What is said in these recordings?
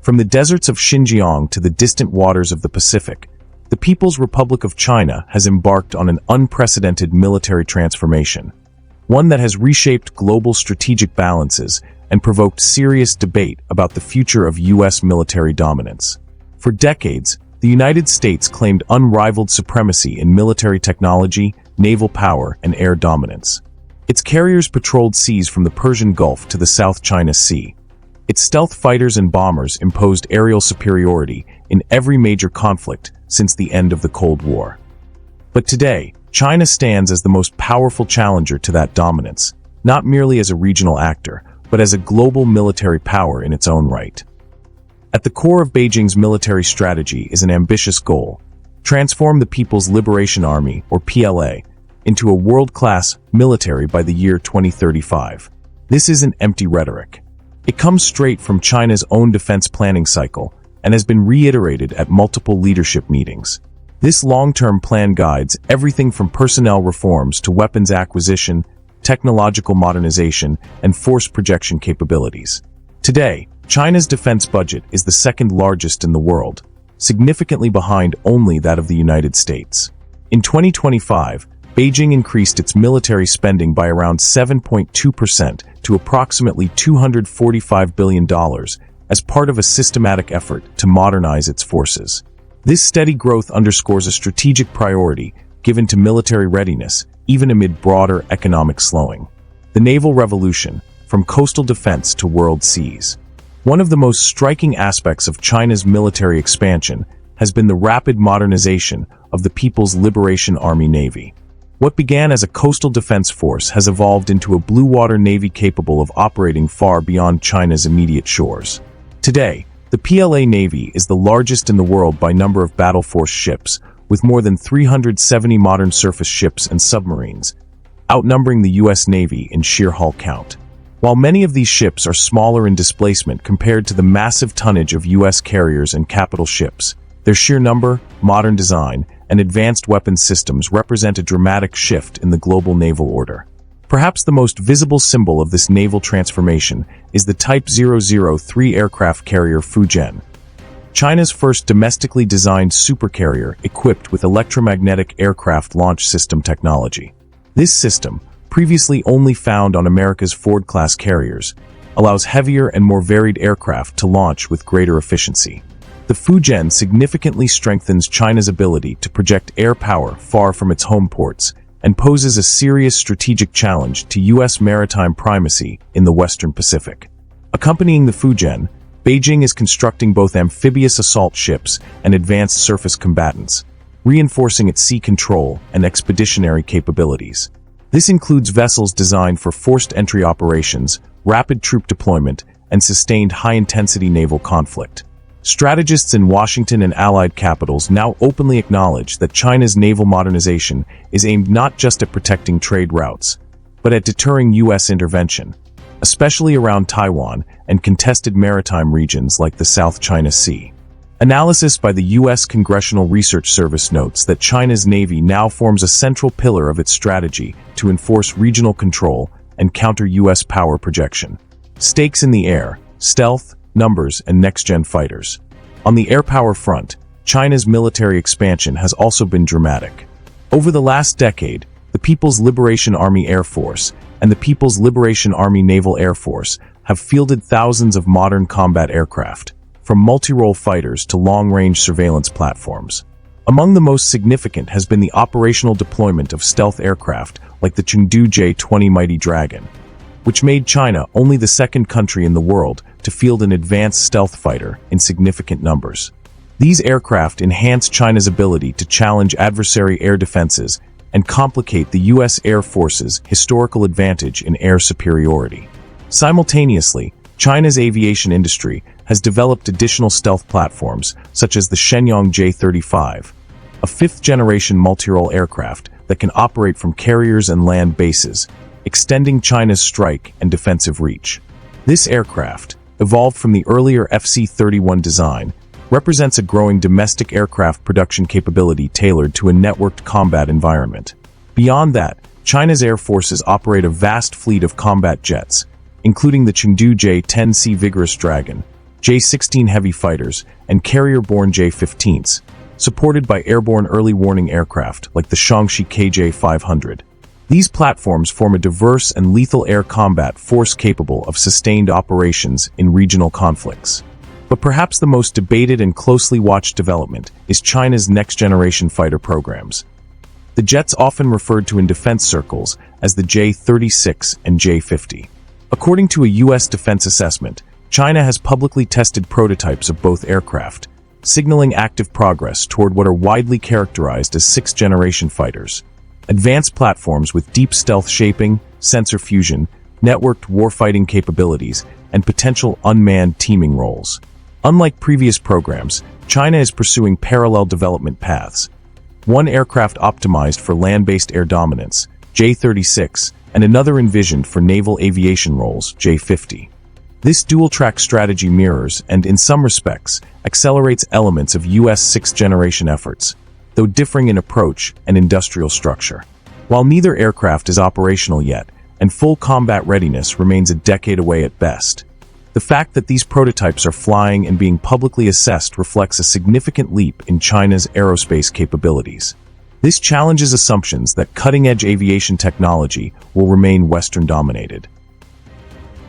From the deserts of Xinjiang to the distant waters of the Pacific, the People's Republic of China has embarked on an unprecedented military transformation, one that has reshaped global strategic balances and provoked serious debate about the future of U.S. military dominance. For decades, the United States claimed unrivaled supremacy in military technology, naval power, and air dominance. Its carriers patrolled seas from the Persian Gulf to the South China Sea. Its stealth fighters and bombers imposed aerial superiority in every major conflict since the end of the Cold War. But today, China stands as the most powerful challenger to that dominance, not merely as a regional actor, but as a global military power in its own right. At the core of Beijing's military strategy is an ambitious goal: transform the People's Liberation Army, or PLA, into a world-class military by the year 2035. This isn't empty rhetoric. It comes straight from China's own defense planning cycle and has been reiterated at multiple leadership meetings. This long-term plan guides everything from personnel reforms to weapons acquisition, technological modernization, and force projection capabilities. Today, China's defense budget is the second largest in the world, significantly behind only that of the United States. In 2025, Beijing increased its military spending by around 7.2% to approximately $245 billion as part of a systematic effort to modernize its forces. This steady growth underscores a strategic priority given to military readiness, even amid broader economic slowing. The naval revolution, from coastal defense to world seas. One of the most striking aspects of China's military expansion has been the rapid modernization of the People's Liberation Army Navy. What began as a coastal defense force has evolved into a blue water navy capable of operating far beyond China's immediate shores. Today, the PLA Navy is the largest in the world by number of battle force ships, with more than 370 modern surface ships and submarines, outnumbering the U.S. Navy in sheer hull count. While many of these ships are smaller in displacement compared to the massive tonnage of U.S. carriers and capital ships, their sheer number, modern design, and advanced weapons systems represent a dramatic shift in the global naval order. Perhaps the most visible symbol of this naval transformation is the Type 003 aircraft carrier Fujian, China's first domestically designed supercarrier equipped with electromagnetic aircraft launch system technology. This system, previously only found on America's Ford-class carriers, allows heavier and more varied aircraft to launch with greater efficiency. The Fujian significantly strengthens China's ability to project air power far from its home ports and poses a serious strategic challenge to U.S. maritime primacy in the Western Pacific. Accompanying the Fujian, Beijing is constructing both amphibious assault ships and advanced surface combatants, reinforcing its sea control and expeditionary capabilities. This includes vessels designed for forced entry operations, rapid troop deployment, and sustained high-intensity naval conflict. Strategists in Washington and allied capitals now openly acknowledge that China's naval modernization is aimed not just at protecting trade routes, but at deterring U.S. intervention, especially around Taiwan and contested maritime regions like the South China Sea. Analysis by the U.S. Congressional Research Service notes that China's Navy now forms a central pillar of its strategy to enforce regional control and counter U.S. power projection. Stakes in the air, stealth, numbers, and next-gen fighters. On the air power front, China's military expansion has also been dramatic. Over the last decade, the People's Liberation Army Air Force and the People's Liberation Army Naval Air Force have fielded thousands of modern combat aircraft, from multi-role fighters to long-range surveillance platforms. Among the most significant has been the operational deployment of stealth aircraft like the Chengdu J-20 Mighty Dragon, which made China only the second country in the world to field an advanced stealth fighter in significant numbers. These aircraft enhance China's ability to challenge adversary air defenses and complicate the U.S. Air Force's historical advantage in air superiority. Simultaneously, China's aviation industry has developed additional stealth platforms, such as the Shenyang J-35, a fifth-generation multi-role aircraft that can operate from carriers and land bases, extending China's strike and defensive reach. This aircraft, evolved from the earlier FC-31 design, represents a growing domestic aircraft production capability tailored to a networked combat environment. Beyond that, China's air forces operate a vast fleet of combat jets, including the Chengdu J-10C Vigorous Dragon, J-16 heavy fighters, and carrier-borne J-15s, supported by airborne early warning aircraft like the Shaanxi KJ-500. These platforms form a diverse and lethal air combat force capable of sustained operations in regional conflicts. But perhaps the most debated and closely watched development is China's next-generation fighter programs. The jets often referred to in defense circles as the J-36 and J-50. According to a U.S. defense assessment, China has publicly tested prototypes of both aircraft, signaling active progress toward what are widely characterized as sixth-generation fighters. Advanced platforms with deep stealth shaping, sensor fusion, networked warfighting capabilities, and potential unmanned teaming roles. Unlike previous programs, China is pursuing parallel development paths. One aircraft optimized for land-based air dominance, J-36, and another envisioned for naval aviation roles, J-50. This dual-track strategy mirrors and, in some respects, accelerates elements of U.S. sixth-generation efforts, though differing in approach and industrial structure. While neither aircraft is operational yet, and full combat readiness remains a decade away at best, the fact that these prototypes are flying and being publicly assessed reflects a significant leap in China's aerospace capabilities. This challenges assumptions that cutting-edge aviation technology will remain Western-dominated.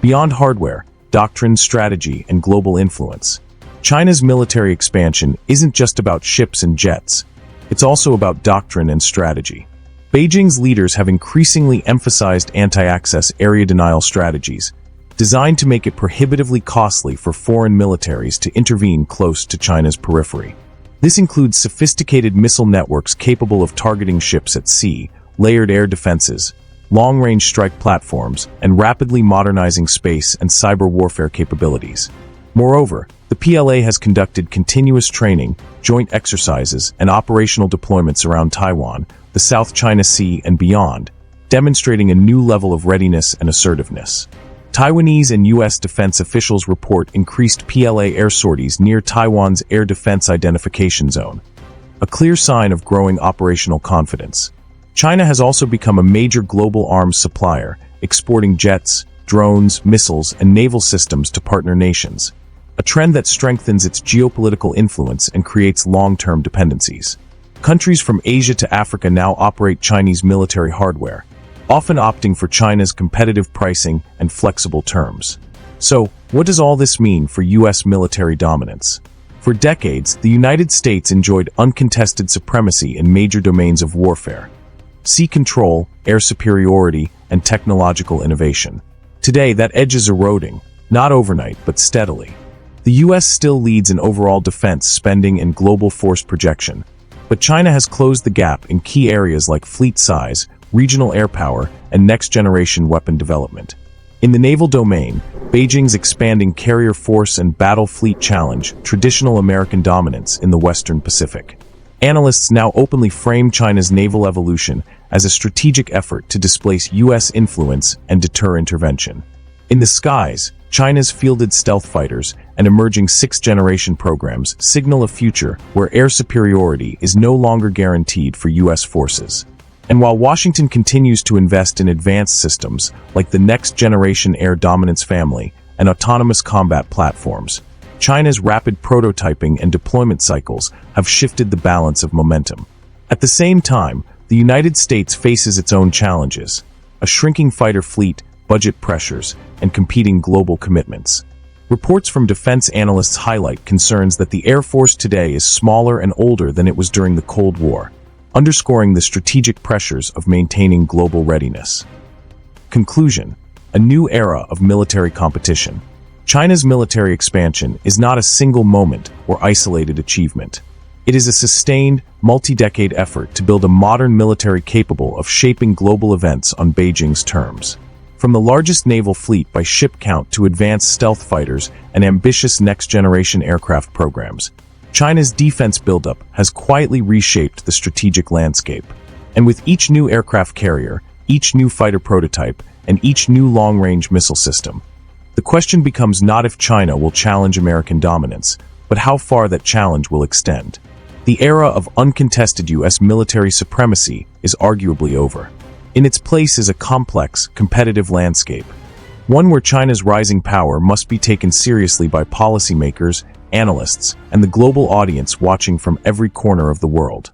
Beyond hardware, doctrine, strategy, and global influence, China's military expansion isn't just about ships and jets. It's also about doctrine and strategy. Beijing's leaders have increasingly emphasized anti-access area denial strategies, designed to make it prohibitively costly for foreign militaries to intervene close to China's periphery. This includes sophisticated missile networks capable of targeting ships at sea, layered air defenses, long-range strike platforms, and rapidly modernizing space and cyber warfare capabilities. Moreover, the PLA has conducted continuous training, joint exercises, and operational deployments around Taiwan, the South China Sea, and beyond, demonstrating a new level of readiness and assertiveness. Taiwanese and U.S. defense officials report increased PLA air sorties near Taiwan's Air Defense Identification Zone, a clear sign of growing operational confidence. China has also become a major global arms supplier, exporting jets, drones, missiles, and naval systems to partner nations, a trend that strengthens its geopolitical influence and creates long-term dependencies. Countries from Asia to Africa now operate Chinese military hardware, often opting for China's competitive pricing and flexible terms. So, what does all this mean for U.S. military dominance? For decades, the United States enjoyed uncontested supremacy in major domains of warfare: sea control, air superiority, and technological innovation. Today, that edge is eroding, not overnight, but steadily. The U.S. still leads in overall defense spending and global force projection, but China has closed the gap in key areas like fleet size, regional air power, and next-generation weapon development. In the naval domain, Beijing's expanding carrier force and battle fleet challenge traditional American dominance in the Western Pacific. Analysts now openly frame China's naval evolution as a strategic effort to displace U.S. influence and deter intervention. In the skies, China's fielded stealth fighters and emerging sixth-generation programs signal a future where air superiority is no longer guaranteed for U.S. forces. And while Washington continues to invest in advanced systems like the next-generation air dominance family and autonomous combat platforms, China's rapid prototyping and deployment cycles have shifted the balance of momentum. At the same time, the United States faces its own challenges: a shrinking fighter fleet, budget pressures, and competing global commitments. Reports from defense analysts highlight concerns that the Air Force today is smaller and older than it was during the Cold War, underscoring the strategic pressures of maintaining global readiness. Conclusion: a new era of military competition. China's military expansion is not a single moment or isolated achievement. It is a sustained, multi-decade effort to build a modern military capable of shaping global events on Beijing's terms. From the largest naval fleet by ship count to advanced stealth fighters and ambitious next-generation aircraft programs, China's defense buildup has quietly reshaped the strategic landscape. And with each new aircraft carrier, each new fighter prototype, and each new long-range missile system, the question becomes not if China will challenge American dominance, but how far that challenge will extend. The era of uncontested U.S. military supremacy is arguably over. In its place is a complex, competitive landscape. one where China's rising power must be taken seriously by policymakers, analysts, and the global audience watching from every corner of the world.